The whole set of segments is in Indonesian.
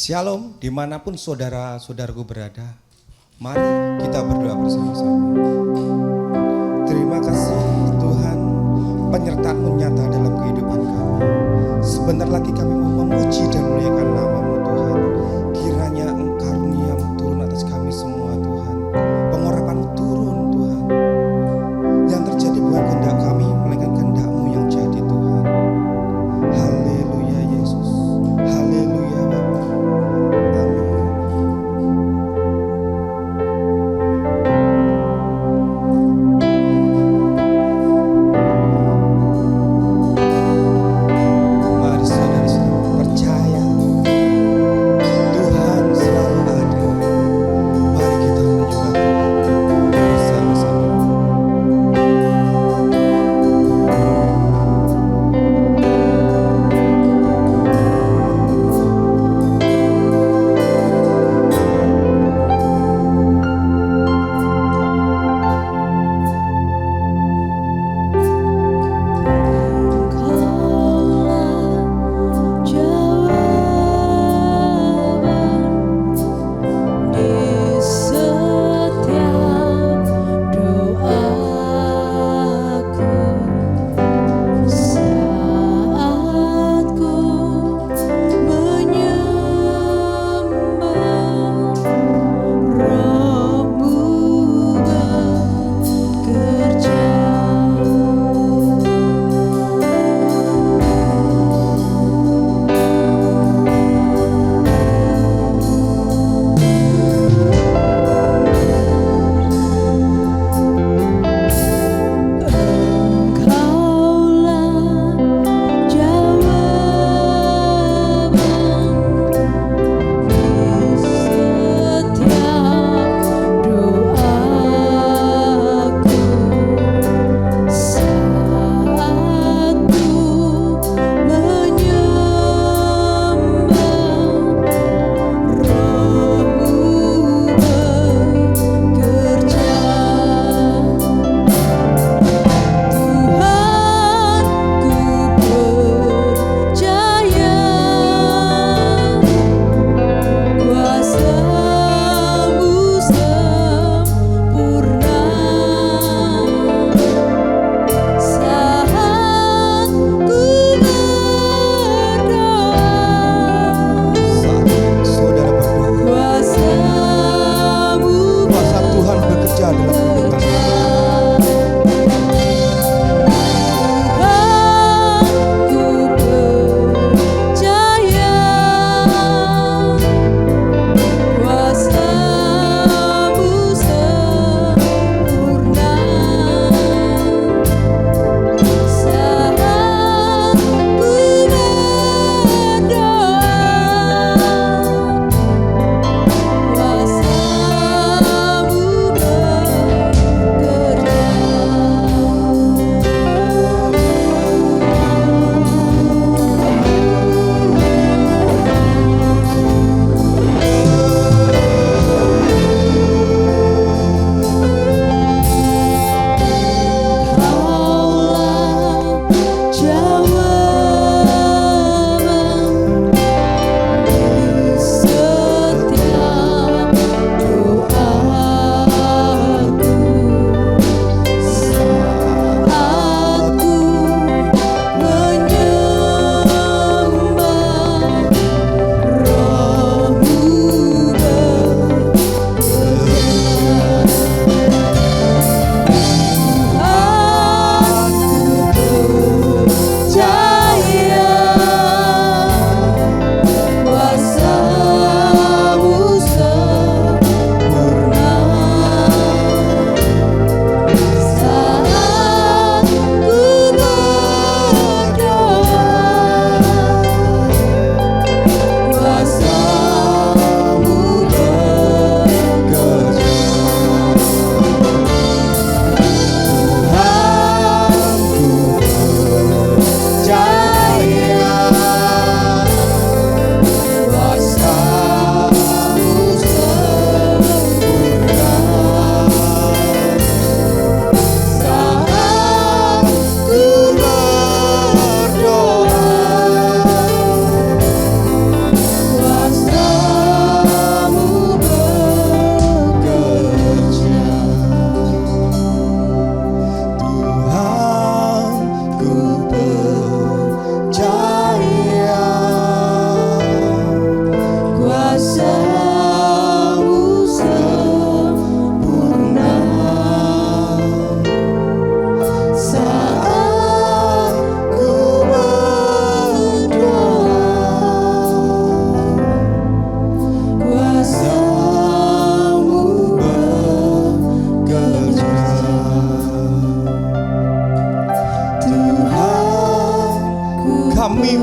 Shalom, dimanapun saudara-saudaraku berada. Mari kita berdoa bersama-sama. Terima kasih Tuhan, penyertaan-Mu nyata dalam kehidupan kami. Sebentar lagi kami mau memuji dan memuliakan nama-Mu Tuhan. Kiranya karunia-Mu turun atas kami semua Tuhan. Pengurapan-Mu turun Tuhan. Yang terjadi bukan kehendak kami, melainkan kehendak-Mu yang jadi Tuhan. Haleluya Yesus. Haleluya Bapa. Amin. Mari saudara-saudara percaya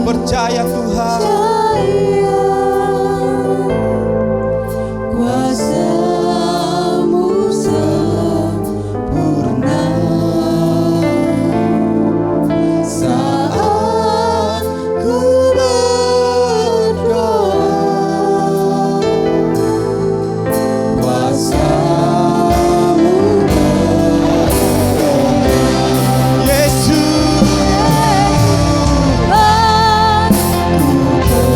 Percaya Tuhan, kuasa-Mu sempurna saat ku berdoa. Kuasa-Mu Yesus. Tuhan, ku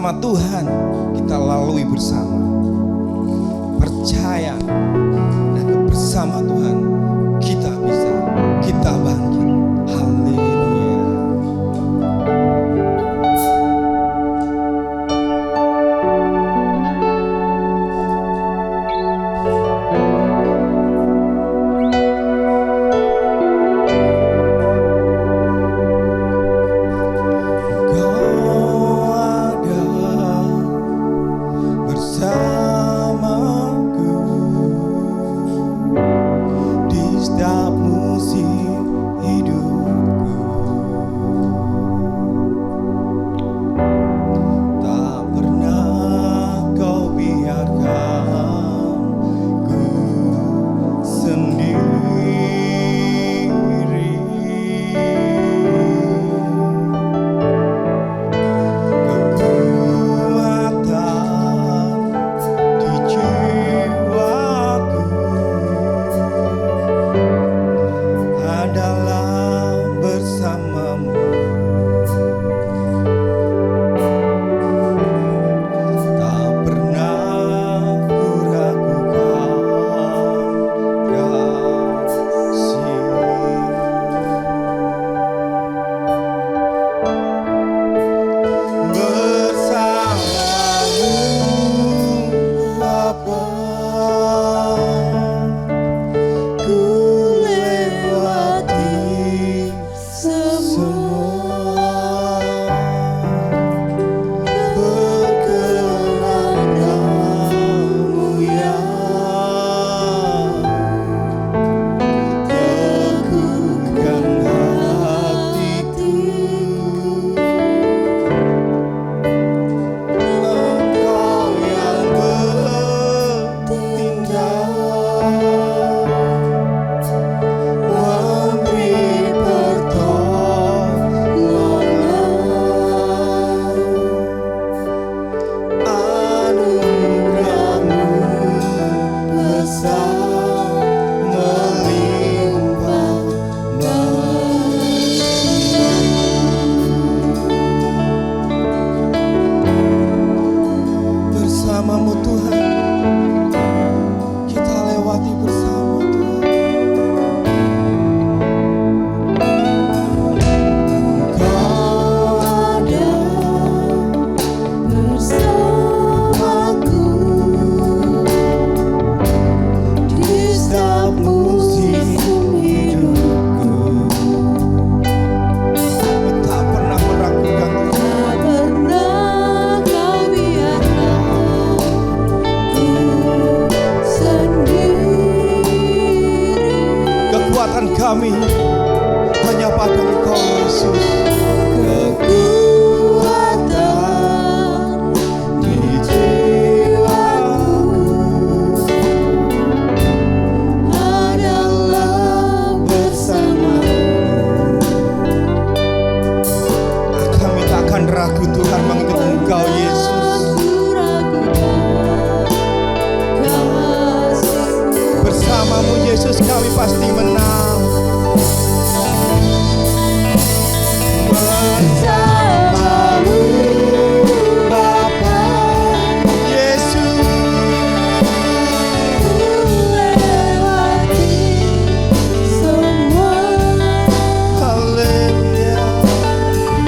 bersama Tuhan kita lalui bersama. Percaya dan bersama Tuhan kita bisa, kita bangkit. Haleluya. Kau ada bersamaku di setiap musim hidupku. Tak pernah kau biarkan ku sendiri. Kekuatan di jiwaku adalah bersamamu. Tak pernah ku ragukan kasih-Mu. Bersamamu Bapa, ku lewati semua. Berkenan-Mu yang teguhkan hatiku. Engkau yang bertindak memberi pertolongan. Anugerah-Mu besar melimpah bersamamu Tuhan, kita lewati bersama Tuhan. Kau ada bersamaku di setiap musim hidupku. Tak pernah meragukan Tuhan. Kekuatan kami hanya pada Engkau Yesus. Kekuatan di jiwaku adalah bersamamu. Kami tak akan ragu Tuhan mengikut Engkau Yesus. Bersamamu Yesus kami pasti menang. Bersamamu Bapa, Yesus lewati semua. haleluya.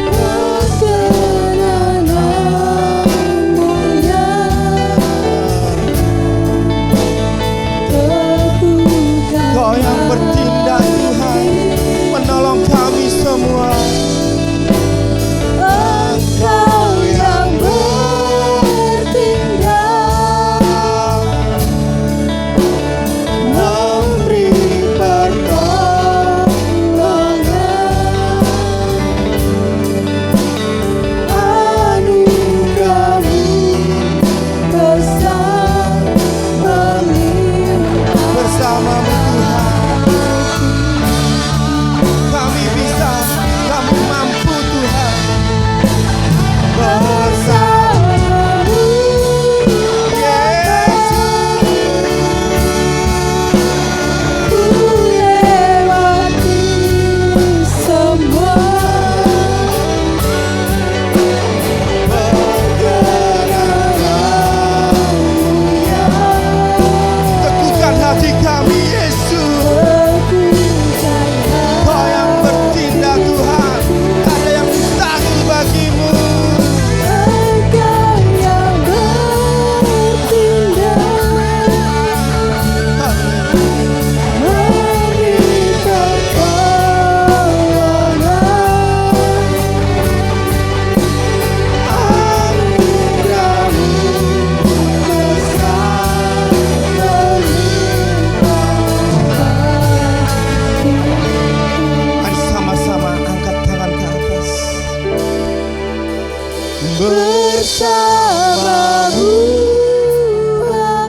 Perkenan-Mu yang teguhkan Kau yang bertindak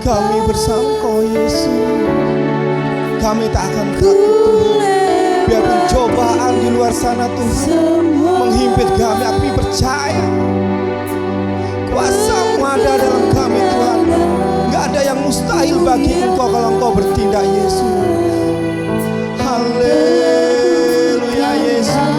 Kami bersama Kau Yesus. Kami tak akan takut Tuhan. Biarpun cobaan di luar sana Tuhan menghimpit kami, kami percaya kuasa-Mu ada dalam kami Tuhan. Gak ada yang mustahil bagi Engkau kalau Engkau bertindak Yesus. Haleluya Yesus.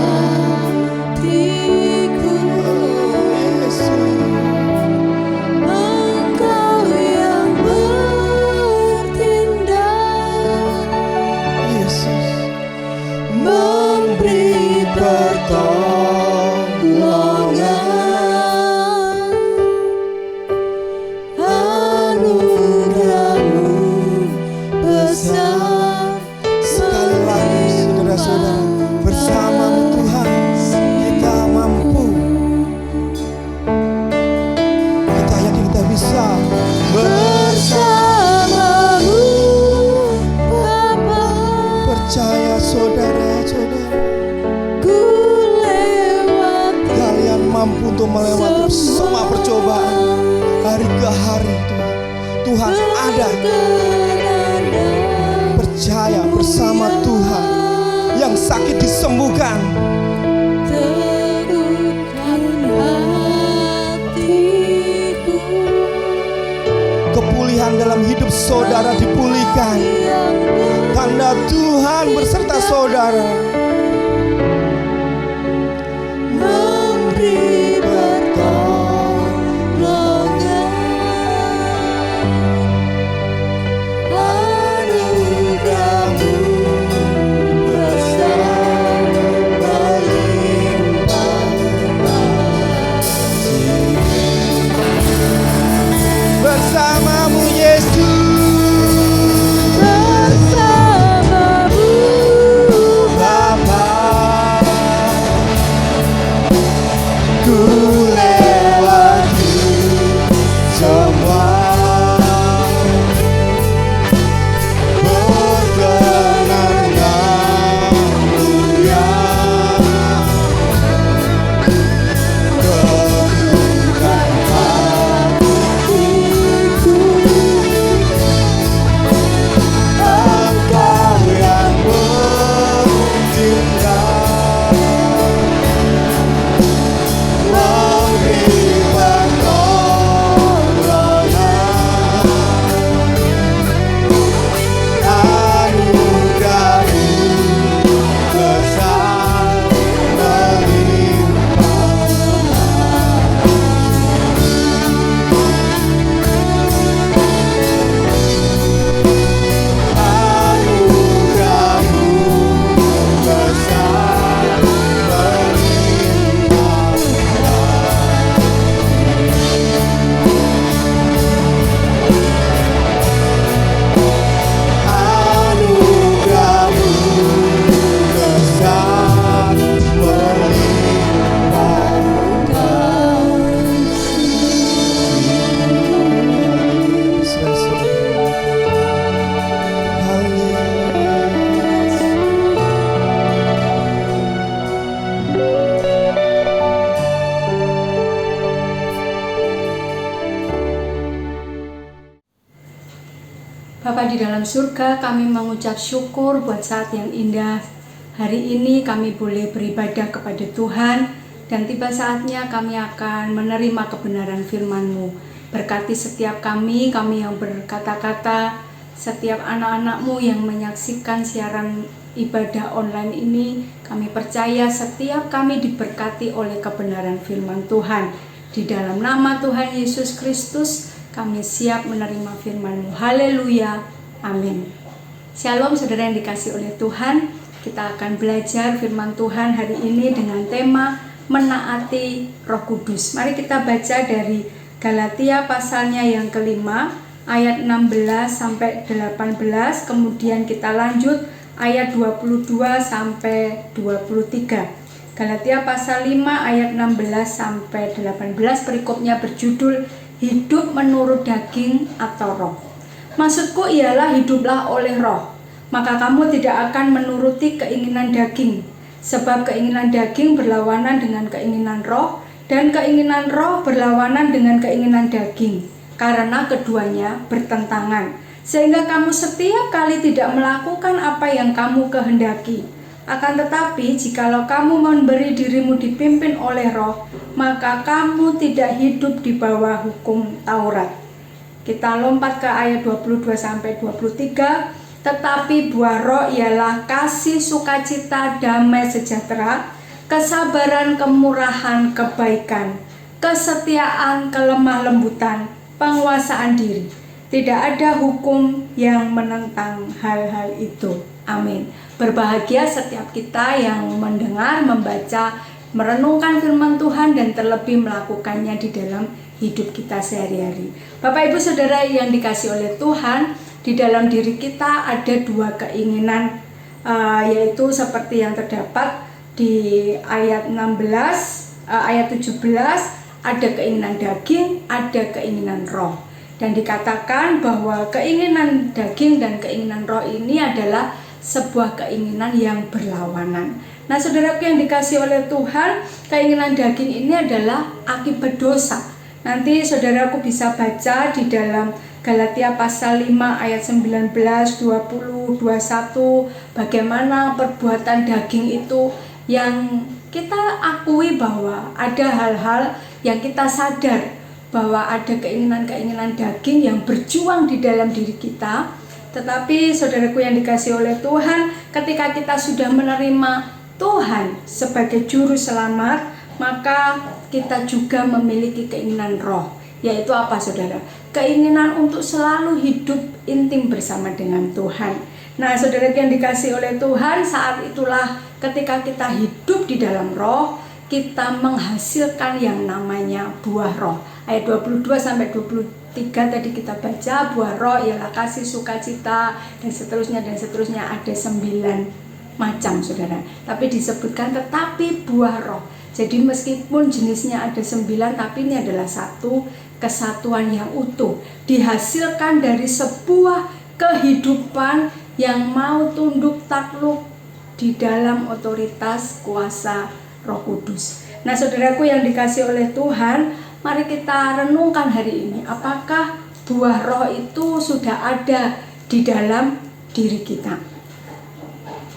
Untuk melewati semua percobaan hari ke hari Tuhan ada. Percaya bersama Tuhan, yang sakit disembuhkan, kepulihan dalam hidup saudara dipulihkan karena Tuhan berserta saudara. Bersamamu Yesus, bersamamu Bapa, ku lewati semua perkenanan mulia. Bapa di dalam surga, kami mengucap syukur buat saat yang indah. Hari ini kami boleh beribadah kepada Tuhan, dan tiba saatnya kami akan menerima kebenaran firman-Mu. Berkati setiap kami yang berkata-kata, setiap anak-anak-Mu yang menyaksikan siaran ibadah online ini. Kami percaya setiap kami diberkati oleh kebenaran firman Tuhan. Di dalam nama Tuhan Yesus Kristus, kami siap menerima firman-Mu. Haleluya. Amin. Shalom saudara yang dikasih oleh Tuhan. Kita akan belajar firman Tuhan hari ini dengan tema menaati Roh Kudus. Mari kita baca dari Galatia pasalnya yang kelima, ayat 16 sampai 18. Kemudian kita lanjut ayat 22 sampai 23. Galatia pasal 5 ayat 16 sampai 18. Perikopnya berjudul hidup menurut daging atau roh. Maksudku ialah hiduplah oleh roh, maka kamu tidak akan menuruti keinginan daging. Sebab keinginan daging berlawanan dengan keinginan roh, dan keinginan roh berlawanan dengan keinginan daging. karena keduanya bertentangan, sehingga kamu setiap kali tidak melakukan apa yang kamu kehendaki. Akan tetapi, jikalau kamu memberi dirimu dipimpin oleh Roh, maka kamu tidak hidup di bawah hukum Taurat. Kita lompat ke ayat 22-23. Tetapi buah Roh ialah kasih, sukacita, damai sejahtera, kesabaran, kemurahan, kebaikan, kesetiaan, kelemah lembutan, penguasaan diri. Tidak ada hukum yang menentang hal-hal itu. Amin. Berbahagia setiap kita yang mendengar, membaca, merenungkan firman Tuhan dan terlebih melakukannya di dalam hidup kita sehari-hari. Bapak Ibu Saudara yang dikasihi oleh Tuhan, di dalam diri kita ada dua keinginan, yaitu seperti yang terdapat di ayat 16, ayat 17, ada keinginan daging, ada keinginan roh. Dan dikatakan bahwa keinginan daging dan keinginan roh ini adalah sebuah keinginan yang berlawanan. Nah, saudaraku yang dikasihi oleh Tuhan, keinginan daging ini adalah akibat dosa. Nanti saudaraku bisa baca di dalam Galatia pasal 5 ayat 19, 20, 21, bagaimana perbuatan daging itu yang kita akui bahwa ada hal-hal yang kita sadar bahwa ada keinginan-keinginan daging yang berjuang di dalam diri kita. Tetapi saudaraku yang dikasihi oleh Tuhan, ketika kita sudah menerima Tuhan sebagai juru selamat, maka kita juga memiliki keinginan roh. Yaitu apa saudara? Keinginan untuk selalu hidup intim bersama dengan Tuhan. Nah, saudara yang dikasihi oleh Tuhan, saat itulah ketika kita hidup di dalam roh, kita menghasilkan yang namanya buah roh. Ayat 22-23 tadi kita baca, buah roh ialah kasih, sukacita, dan seterusnya, ada 9 macam saudara. Tapi disebutkan tetapi buah roh. Jadi meskipun jenisnya ada 9, tapi ini adalah satu kesatuan yang utuh, dihasilkan dari sebuah kehidupan yang mau tunduk takluk di dalam otoritas kuasa Roh Kudus. Nah, saudaraku yang dikasihi oleh Tuhan, mari kita renungkan hari ini, apakah buah roh itu sudah ada di dalam diri kita?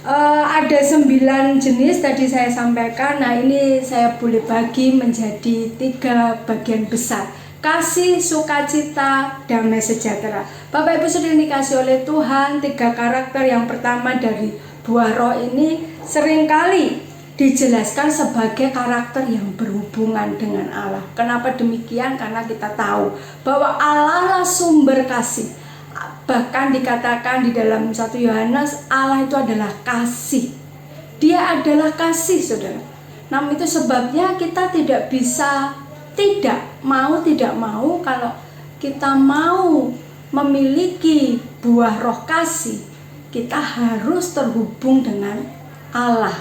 Ada 9 jenis tadi saya sampaikan. Nah, ini saya boleh bagi menjadi 3 bagian besar: kasih, sukacita, damai sejahtera. Bapak Ibu sudah dikasihi oleh Tuhan, 3 karakter yang pertama dari buah roh ini seringkali dijelaskan sebagai karakter yang berhubungan dengan Allah. Kenapa demikian? Karena kita tahu bahwa Allah lah sumber kasih. Bahkan dikatakan di dalam 1 Yohanes, Allah itu adalah kasih. Dia adalah kasih, saudara. Nah, itu sebabnya kita tidak bisa tidak mau kalau kita mau memiliki buah roh kasih, kita harus terhubung dengan Allah,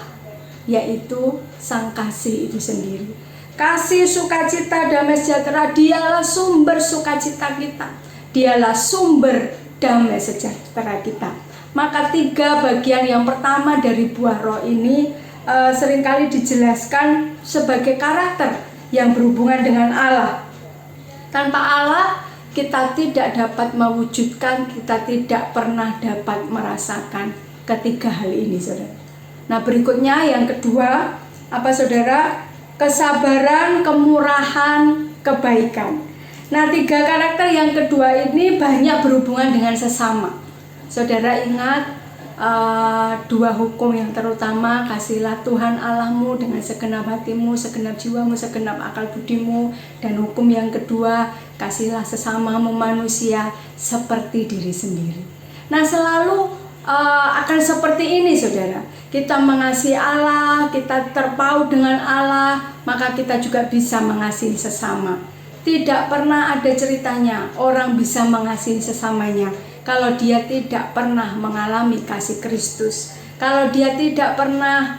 yaitu Sang Kasih itu sendiri. Kasih, sukacita, damai sejahtera, dialah sumber sukacita kita, dialah sumber damai sejahtera kita. Maka 3 bagian yang pertama dari buah roh ini seringkali dijelaskan sebagai karakter yang berhubungan dengan Allah. Tanpa Allah kita tidak dapat mewujudkan, kita tidak pernah dapat merasakan ketiga hal ini, saudara. Nah, berikutnya yang kedua, apa saudara? Kesabaran, kemurahan, kebaikan. Nah, 3 karakter yang kedua ini banyak berhubungan dengan sesama. Saudara ingat 2 hukum yang terutama, kasihilah Tuhan Allahmu dengan segenap hatimu, segenap jiwamu, segenap akal budimu. Dan hukum yang kedua, kasihilah sesamamu manusia seperti diri sendiri. Nah, selalu akan seperti ini saudara. Kita mengasihi Allah, kita terpaut dengan Allah, maka kita juga bisa mengasihi sesama. Tidak pernah ada ceritanya orang bisa mengasihi sesamanya kalau dia tidak pernah mengalami kasih Kristus, kalau dia tidak pernah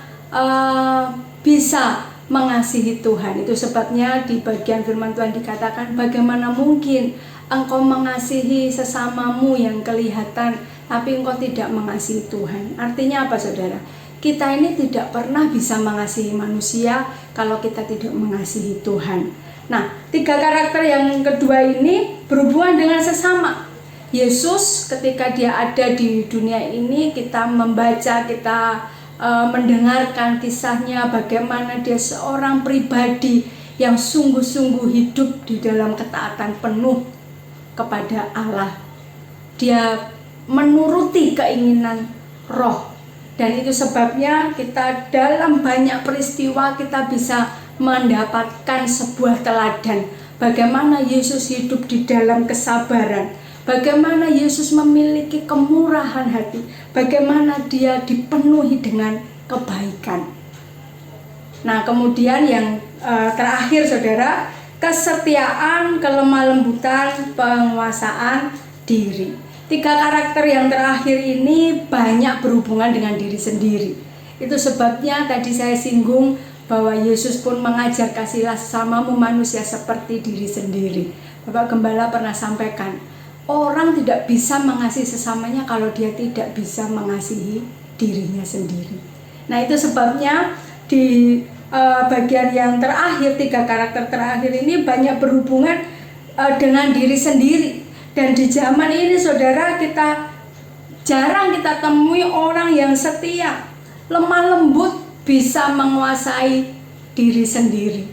bisa mengasihi Tuhan. Itu sebabnya di bagian firman Tuhan dikatakan, bagaimana mungkin engkau mengasihi sesamamu yang kelihatan, tapi engkau tidak mengasihi Tuhan. Artinya apa saudara? Kita ini tidak pernah bisa mengasihi manusia kalau kita tidak mengasihi Tuhan. Nah, 3 karakter yang kedua ini berhubungan dengan sesama. Yesus ketika dia ada di dunia ini, kita membaca, kita mendengarkan kisahnya bagaimana dia seorang pribadi yang sungguh-sungguh hidup di dalam ketaatan penuh kepada Allah. Dia menuruti keinginan Roh, dan itu sebabnya kita dalam banyak peristiwa kita bisa mendapatkan sebuah teladan bagaimana Yesus hidup di dalam kesabaran, bagaimana Yesus memiliki kemurahan hati, bagaimana dia dipenuhi dengan kebaikan. Nah, kemudian yang terakhir saudara, kesetiaan, kelemah lembutan, penguasaan diri. 3 karakter yang terakhir ini banyak berhubungan dengan diri sendiri. Itu sebabnya tadi saya singgung bahwa Yesus pun mengajar kasihlah sesamamu manusia seperti diri sendiri. Bapak Gembala pernah sampaikan, orang tidak bisa mengasihi sesamanya kalau dia tidak bisa mengasihi dirinya sendiri. Nah, itu sebabnya di bagian yang terakhir, 3 karakter terakhir ini banyak berhubungan dengan diri sendiri. Dan di zaman ini saudara, jarang kita temui orang yang setia, lemah lembut, bisa menguasai diri sendiri.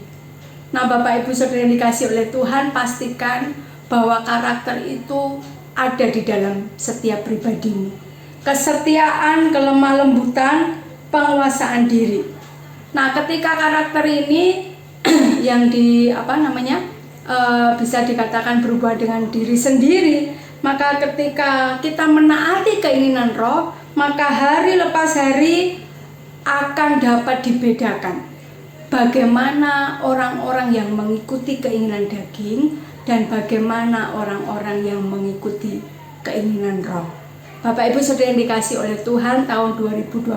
Nah, Bapak Ibu Saudara yang dikasih oleh Tuhan, pastikan bahwa karakter itu ada di dalam setiap pribadimu. Kesetiaan, kelemah lembutan, penguasaan diri. Nah, ketika karakter ini yang bisa dikatakan berubah dengan diri sendiri, maka ketika kita menaati keinginan Roh, maka hari lepas hari akan dapat dibedakan bagaimana orang-orang yang mengikuti keinginan daging dan bagaimana orang-orang yang mengikuti keinginan Roh. Bapak Ibu Saudara yang dikasih oleh Tuhan, tahun 2021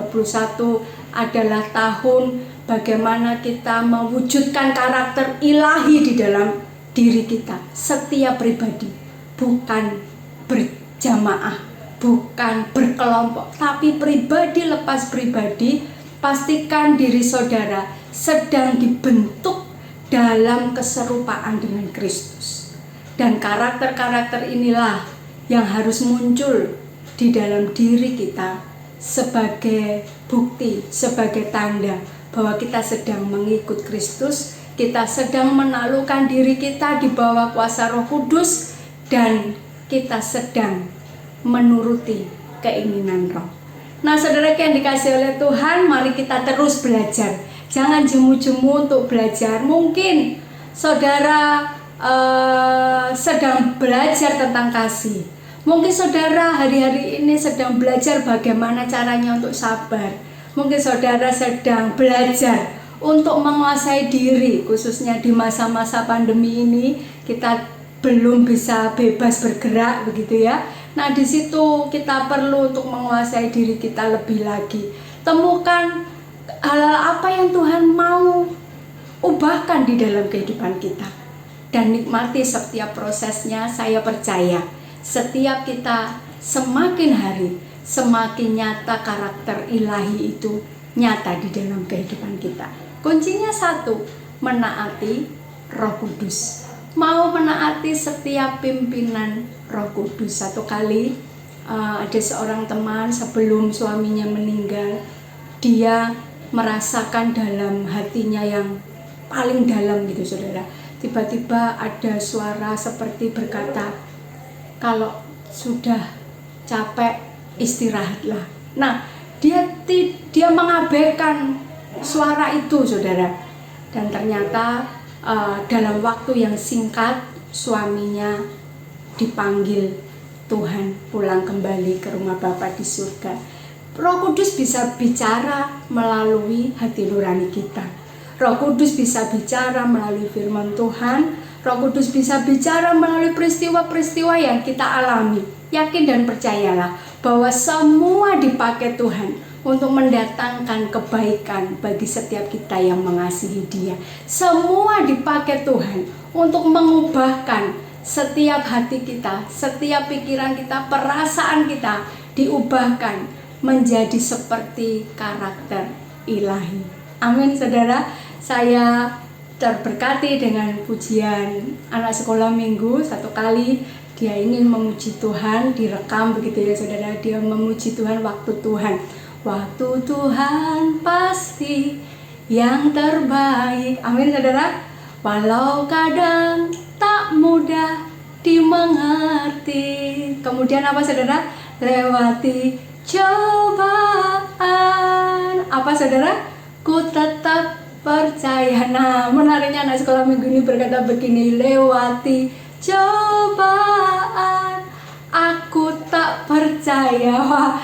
adalah tahun bagaimana kita mewujudkan karakter ilahi di dalam diri kita, setiap pribadi, bukan berjamaah, bukan berkelompok, tapi pribadi lepas pribadi. Pastikan diri saudara sedang dibentuk dalam keserupaan dengan Kristus. Dan karakter-karakter inilah yang harus muncul di dalam diri kita sebagai bukti, sebagai tanda bahwa kita sedang mengikut Kristus, kita sedang menaklukkan diri kita di bawah kuasa Roh Kudus, dan kita sedang menuruti keinginan Roh. Nah, saudara yang dikasih oleh Tuhan, mari kita terus belajar. Jangan jemu-jemu untuk belajar. Mungkin saudara sedang belajar tentang kasih. Mungkin saudara hari-hari ini sedang belajar bagaimana caranya untuk sabar. Mungkin saudara sedang belajar untuk menguasai diri, khususnya di masa-masa pandemi ini kita belum bisa bebas bergerak, begitu ya. Nah, di situ kita perlu untuk menguasai diri kita lebih lagi. Temukan hal-hal apa yang Tuhan mau ubahkan di dalam kehidupan kita, dan nikmati setiap prosesnya. Saya percaya setiap kita semakin hari semakin nyata karakter ilahi itu nyata di dalam kehidupan kita. Kuncinya satu, menaati Roh Kudus. Mau menaati setiap pimpinan Roh Kudus. Satu kali ada seorang teman sebelum suaminya meninggal, dia merasakan dalam hatinya yang paling dalam gitu saudara, tiba-tiba ada suara seperti berkata, kalau sudah capek istirahatlah. Nah, dia mengabaikan suara itu saudara, dan ternyata dalam waktu yang singkat suaminya dipanggil Tuhan pulang kembali ke rumah Bapa di surga. Roh Kudus bisa bicara melalui hati nurani kita. Roh Kudus bisa bicara melalui firman Tuhan. Roh Kudus bisa bicara melalui peristiwa-peristiwa yang kita alami. Yakin dan percayalah bahwa semua dipakai Tuhan untuk mendatangkan kebaikan bagi setiap kita yang mengasihi Dia. Semua dipakai Tuhan untuk mengubahkan setiap hati kita, setiap pikiran kita, perasaan kita diubahkan menjadi seperti karakter ilahi. Amin saudara. Saya terberkati dengan pujian anak sekolah minggu. Satu kali dia ingin memuji Tuhan, direkam begitu ya saudara, dia memuji Tuhan waktu Tuhan. Waktu Tuhan pasti yang terbaik. Amin saudara. Walau kadang tak mudah dimengerti. Kemudian apa saudara? Lewati cobaan. Apa saudara? Ku tetap percaya. Nah, menariknya anak sekolah minggu ini berkata begini, lewati cobaan aku tak percaya. Wah,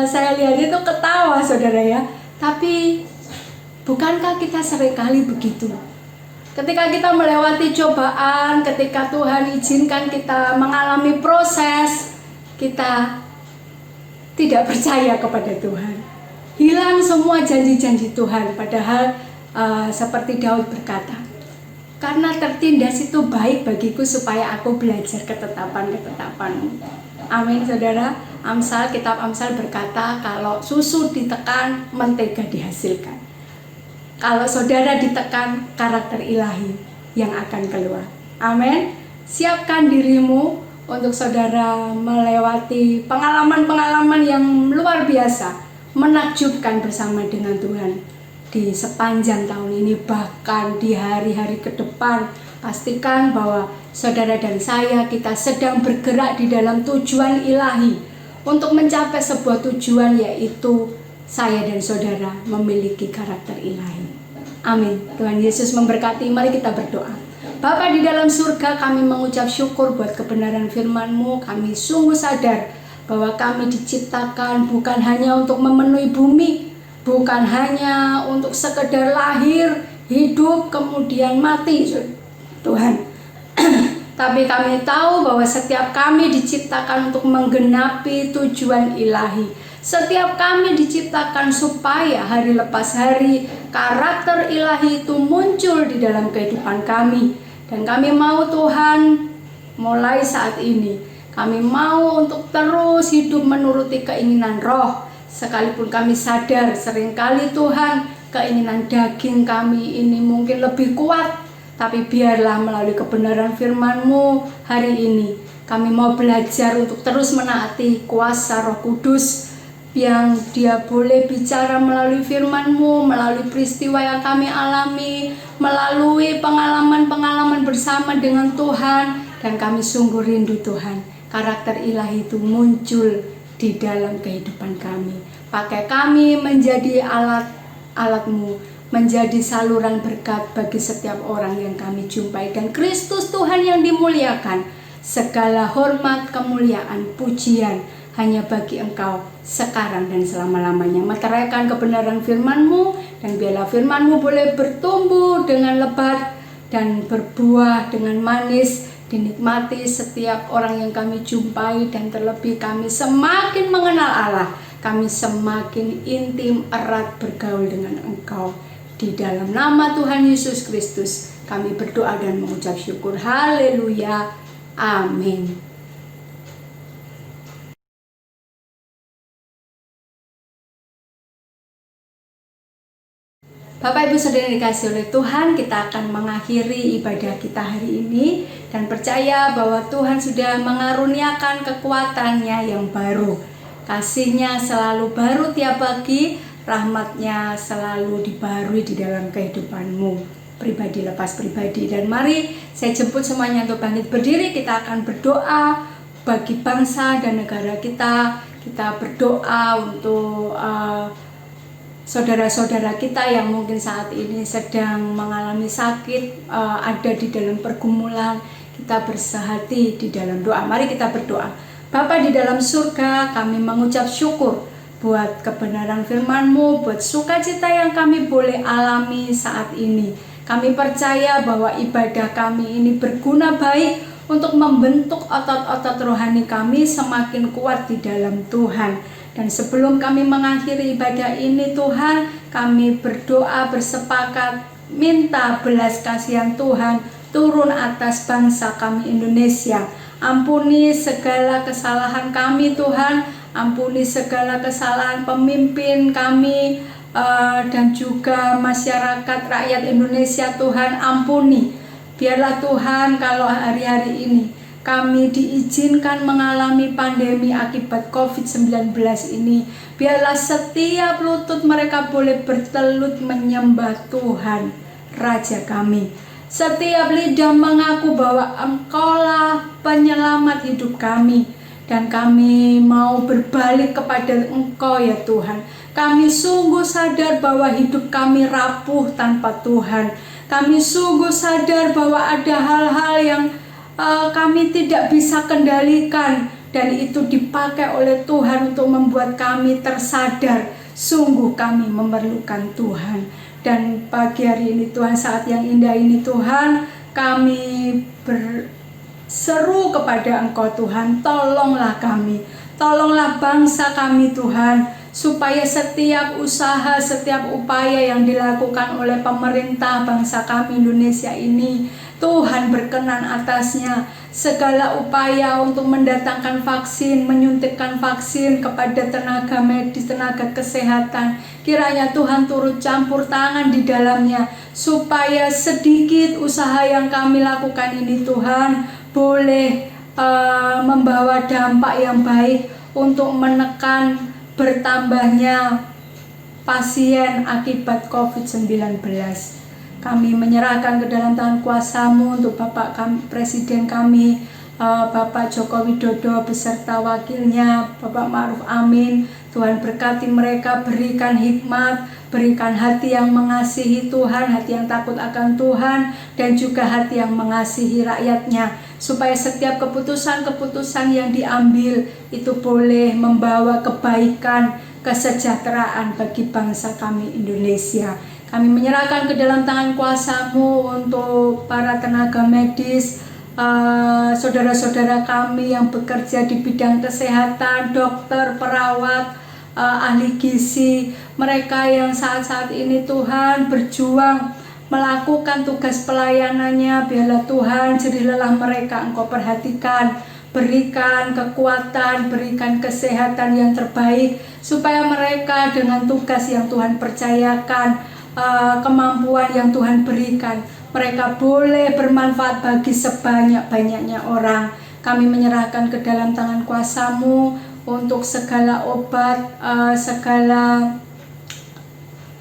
saya lihat itu ketawa saudara ya. Tapi bukankah kita seringkali begitu? Ketika kita melewati cobaan, ketika Tuhan izinkan kita mengalami proses, kita tidak percaya kepada Tuhan. Hilang semua janji-janji Tuhan. Padahal seperti Daud berkata, karena tertindas itu baik bagiku supaya aku belajar ketetapan-ketetapan-Mu. Amin saudara. Kitab Amsal berkata, kalau susu ditekan, mentega dihasilkan. Kalau saudara ditekan, karakter ilahi yang akan keluar. Amin. Siapkan dirimu untuk saudara melewati pengalaman-pengalaman yang luar biasa, menakjubkan bersama dengan Tuhan di sepanjang tahun ini, bahkan di hari-hari ke depan. Pastikan bahwa saudara dan saya, kita sedang bergerak di dalam tujuan ilahi untuk mencapai sebuah tujuan, yaitu saya dan saudara memiliki karakter ilahi. Amin. Tuhan Yesus memberkati. Mari kita berdoa. Bapa di dalam surga, kami mengucap syukur buat kebenaran firman-Mu. Kami sungguh sadar bahwa kami diciptakan bukan hanya untuk memenuhi bumi, bukan hanya untuk sekedar lahir, hidup, kemudian mati, Tuhan. Tapi kami tahu bahwa setiap kami diciptakan untuk menggenapi tujuan ilahi. Setiap kami diciptakan supaya hari lepas hari karakter ilahi itu muncul di dalam kehidupan kami. Dan kami mau Tuhan, mulai saat ini kami mau untuk terus hidup menuruti keinginan roh. Sekalipun kami sadar seringkali Tuhan, keinginan daging kami ini mungkin lebih kuat. Tapi biarlah melalui kebenaran firman-Mu hari ini, kami mau belajar untuk terus menaati kuasa Roh Kudus yang Dia boleh bicara melalui firman-Mu, melalui peristiwa yang kami alami, melalui pengalaman-pengalaman bersama dengan Tuhan. Dan kami sungguh rindu Tuhan, karakter ilahi itu muncul di dalam kehidupan kami. Pakai kami menjadi alat-alat-Mu, menjadi saluran berkat bagi setiap orang yang kami jumpai. Dan Kristus Tuhan yang dimuliakan, segala hormat, kemuliaan, pujian hanya bagi Engkau sekarang dan selama-lamanya. Meteraikan kebenaran firman-Mu, dan biarlah firman-Mu boleh bertumbuh dengan lebat dan berbuah dengan manis, dinikmati setiap orang yang kami jumpai. Dan terlebih kami semakin mengenal Allah, kami semakin intim erat bergaul dengan Engkau. Di dalam nama Tuhan Yesus Kristus kami berdoa dan mengucap syukur. Haleluya. Amin. Bapak Ibu Saudara yang dikasihi oleh Tuhan, kita akan mengakhiri ibadah kita hari ini dan percaya bahwa Tuhan sudah mengaruniakan kekuatan-Nya yang baru. Kasih-Nya selalu baru tiap pagi, rahmat-Nya selalu dibaharui di dalam kehidupanmu, pribadi lepas pribadi. Dan mari saya jemput semuanya untuk bangkit berdiri. Kita akan berdoa bagi bangsa dan negara kita. Kita berdoa untuk saudara-saudara kita yang mungkin saat ini sedang mengalami sakit, ada di dalam pergumulan. Kita bersehati di dalam doa. Mari kita berdoa. Bapa di dalam surga, kami mengucap syukur buat kebenaran firman-Mu, buat sukacita yang kami boleh alami saat ini. Kami percaya bahwa ibadah kami ini berguna baik untuk membentuk otot-otot rohani kami semakin kuat di dalam Tuhan. Dan sebelum kami mengakhiri ibadah ini Tuhan, kami berdoa bersepakat minta belas kasihan Tuhan turun atas bangsa kami Indonesia. Ampuni segala kesalahan kami Tuhan, ampuni segala kesalahan pemimpin kami, dan juga masyarakat rakyat Indonesia. Tuhan ampuni. Biarlah Tuhan kalau hari-hari ini kami diizinkan mengalami pandemi akibat COVID-19 ini, biarlah setiap lutut mereka boleh bertelut menyembah Tuhan, Raja kami. Setiap lidah mengaku bahwa Engkaulah penyelamat hidup kami. Dan kami mau berbalik kepada Engkau ya Tuhan. Kami sungguh sadar bahwa hidup kami rapuh tanpa Tuhan. Kami sungguh sadar bahwa ada hal-hal yang kami tidak bisa kendalikan, dan itu dipakai oleh Tuhan untuk membuat kami tersadar sungguh kami memerlukan Tuhan. Dan pagi hari ini Tuhan, saat yang indah ini Tuhan, kami berseru kepada Engkau Tuhan, tolonglah kami, tolonglah bangsa kami Tuhan, supaya setiap usaha, setiap upaya yang dilakukan oleh pemerintah bangsa kami Indonesia ini, Tuhan berkenan atasnya. Segala upaya untuk mendatangkan vaksin, menyuntikkan vaksin kepada tenaga medis, tenaga kesehatan, kiranya Tuhan turut campur tangan di dalamnya, supaya sedikit usaha yang kami lakukan ini Tuhan boleh membawa dampak yang baik untuk menekan bertambahnya pasien akibat COVID-19. Kami menyerahkan ke dalam tangan kuasa-Mu untuk Bapak kami, Presiden kami, Bapak Joko Widodo beserta wakilnya, Bapak Ma'ruf Amin. Tuhan berkati mereka, berikan hikmat, berikan hati yang mengasihi Tuhan, hati yang takut akan Tuhan, dan juga hati yang mengasihi rakyatnya, supaya setiap keputusan-keputusan yang diambil itu boleh membawa kebaikan, kesejahteraan bagi bangsa kami Indonesia. Kami menyerahkan ke dalam tangan kuasa-Mu untuk para tenaga medis, saudara-saudara kami yang bekerja di bidang kesehatan, dokter, perawat, ahli gizi, mereka yang saat-saat ini Tuhan berjuang melakukan tugas pelayanannya. Biarlah Tuhan jerih lelah mereka Engkau perhatikan, berikan kekuatan, berikan kesehatan yang terbaik, supaya mereka dengan tugas yang Tuhan percayakan, kemampuan yang Tuhan berikan, mereka boleh bermanfaat bagi sebanyak-banyaknya orang. Kami menyerahkan ke dalam tangan kuasa-Mu untuk segala obat, segala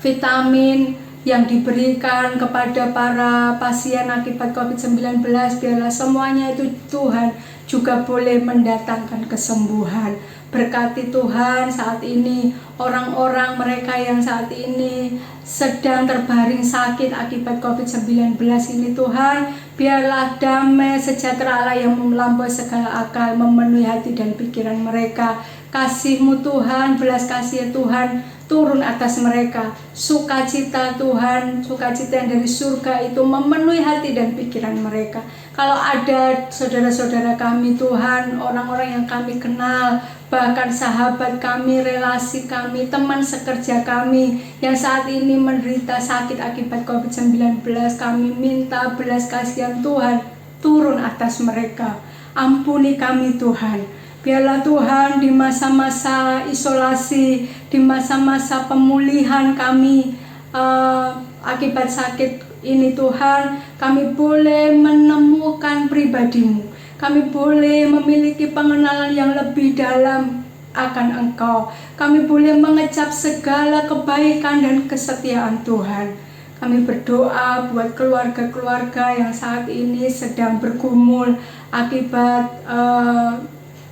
vitamin yang diberikan kepada para pasien akibat COVID-19. Biarlah semuanya itu Tuhan juga boleh mendatangkan kesembuhan. Berkati Tuhan saat ini orang-orang mereka yang saat ini sedang terbaring sakit akibat COVID-19 ini Tuhan, biarlah damai sejahtera Allah yang melampaui segala akal memenuhi hati dan pikiran mereka. Kasih-Mu Tuhan, belas kasih Tuhan turun atas mereka. Sukacita Tuhan, sukacita yang dari surga itu memenuhi hati dan pikiran mereka. Kalau ada saudara-saudara kami Tuhan, orang-orang yang kami kenal, bahkan sahabat kami, relasi kami, teman sekerja kami yang saat ini menderita sakit akibat COVID-19, kami minta belas kasihan Tuhan turun atas mereka. Ampuni kami Tuhan. Biarlah Tuhan di masa-masa isolasi, di masa-masa pemulihan kami akibat sakit ini Tuhan, kami boleh menemukan pribadi-Mu. Kami boleh memiliki pengenalan yang lebih dalam akan Engkau. Kami boleh mengecap segala kebaikan dan kesetiaan Tuhan. Kami berdoa buat keluarga-keluarga yang saat ini sedang bergumul akibat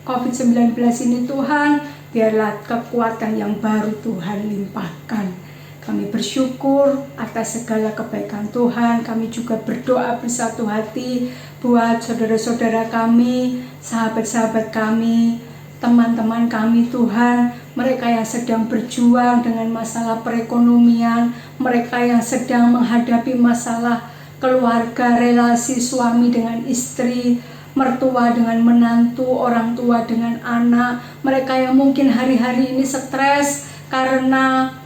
COVID-19 ini Tuhan, biarlah kekuatan yang baru Tuhan limpahkan. Kami bersyukur atas segala kebaikan Tuhan. Kami juga berdoa bersatu hati buat saudara-saudara kami, sahabat-sahabat kami, teman-teman kami Tuhan, mereka yang sedang berjuang dengan masalah perekonomian, mereka yang sedang menghadapi masalah keluarga, relasi suami dengan istri, mertua dengan menantu, orang tua dengan anak, mereka yang mungkin hari-hari ini stres karena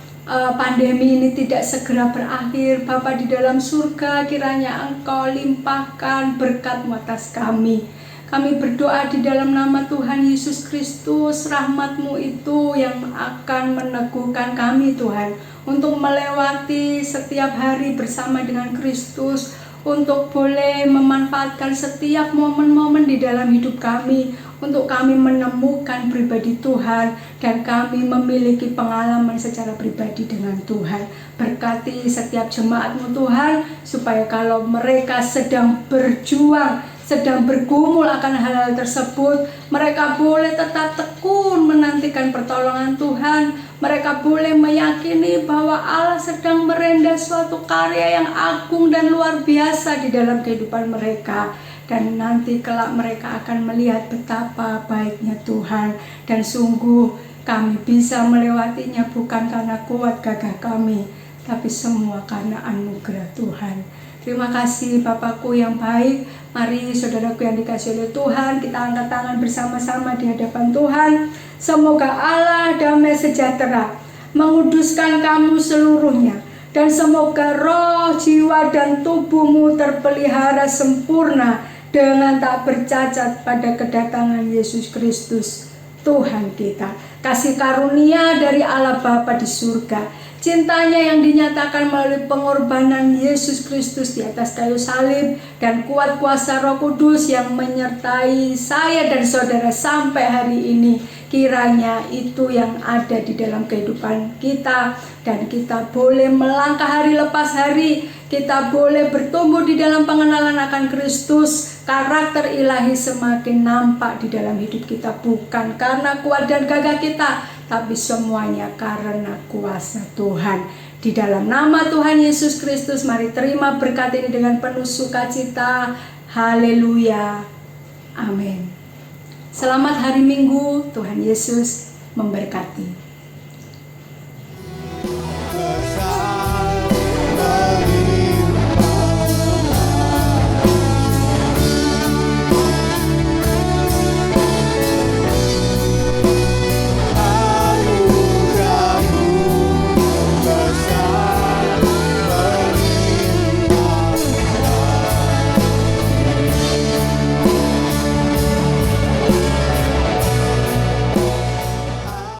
pandemi ini tidak segera berakhir. Bapa di dalam surga, kiranya Engkau limpahkan berkat-Mu atas kami. Kami berdoa di dalam nama Tuhan Yesus Kristus, rahmat-Mu itu yang akan meneguhkan kami Tuhan, untuk melewati setiap hari bersama dengan Kristus, untuk boleh memanfaatkan setiap momen-momen di dalam hidup kami, untuk kami menemukan pribadi Tuhan, dan kami memiliki pengalaman secara pribadi dengan Tuhan. Berkati setiap jemaat-Mu Tuhan, supaya kalau mereka sedang berjuang, sedang bergumul akan hal-hal tersebut, mereka boleh tetap tekun menantikan pertolongan Tuhan. Mereka boleh meyakini bahwa Allah sedang merenda suatu karya yang agung dan luar biasa di dalam kehidupan mereka. Dan nanti kelak mereka akan melihat betapa baiknya Tuhan. Dan sungguh kami bisa melewatinya bukan karena kuat gagah kami, tapi semua karena anugerah Tuhan. Terima kasih Bapakku yang baik. Mari saudaraku yang dikasihi oleh Tuhan, kita angkat tangan bersama-sama di hadapan Tuhan. Semoga Allah damai sejahtera menguduskan kamu seluruhnya, dan semoga roh, jiwa, dan tubuhmu terpelihara sempurna dengan tak bercacat pada kedatangan Yesus Kristus Tuhan kita. Kasih karunia dari Allah Bapa di surga, cintanya yang dinyatakan melalui pengorbanan Yesus Kristus di atas kayu salib, dan kuat kuasa Roh Kudus yang menyertai saya dan saudara sampai hari ini, kiranya itu yang ada di dalam kehidupan kita, dan kita boleh melangkah hari lepas hari, kita boleh bertumbuh di dalam pengenalan akan Kristus. Karakter ilahi semakin nampak di dalam hidup kita, bukan karena kuat dan gagah kita, tapi semuanya karena kuasa Tuhan. Di dalam nama Tuhan Yesus Kristus, mari terima berkat ini dengan penuh sukacita. Haleluya. Amin. Selamat hari Minggu, Tuhan Yesus memberkati.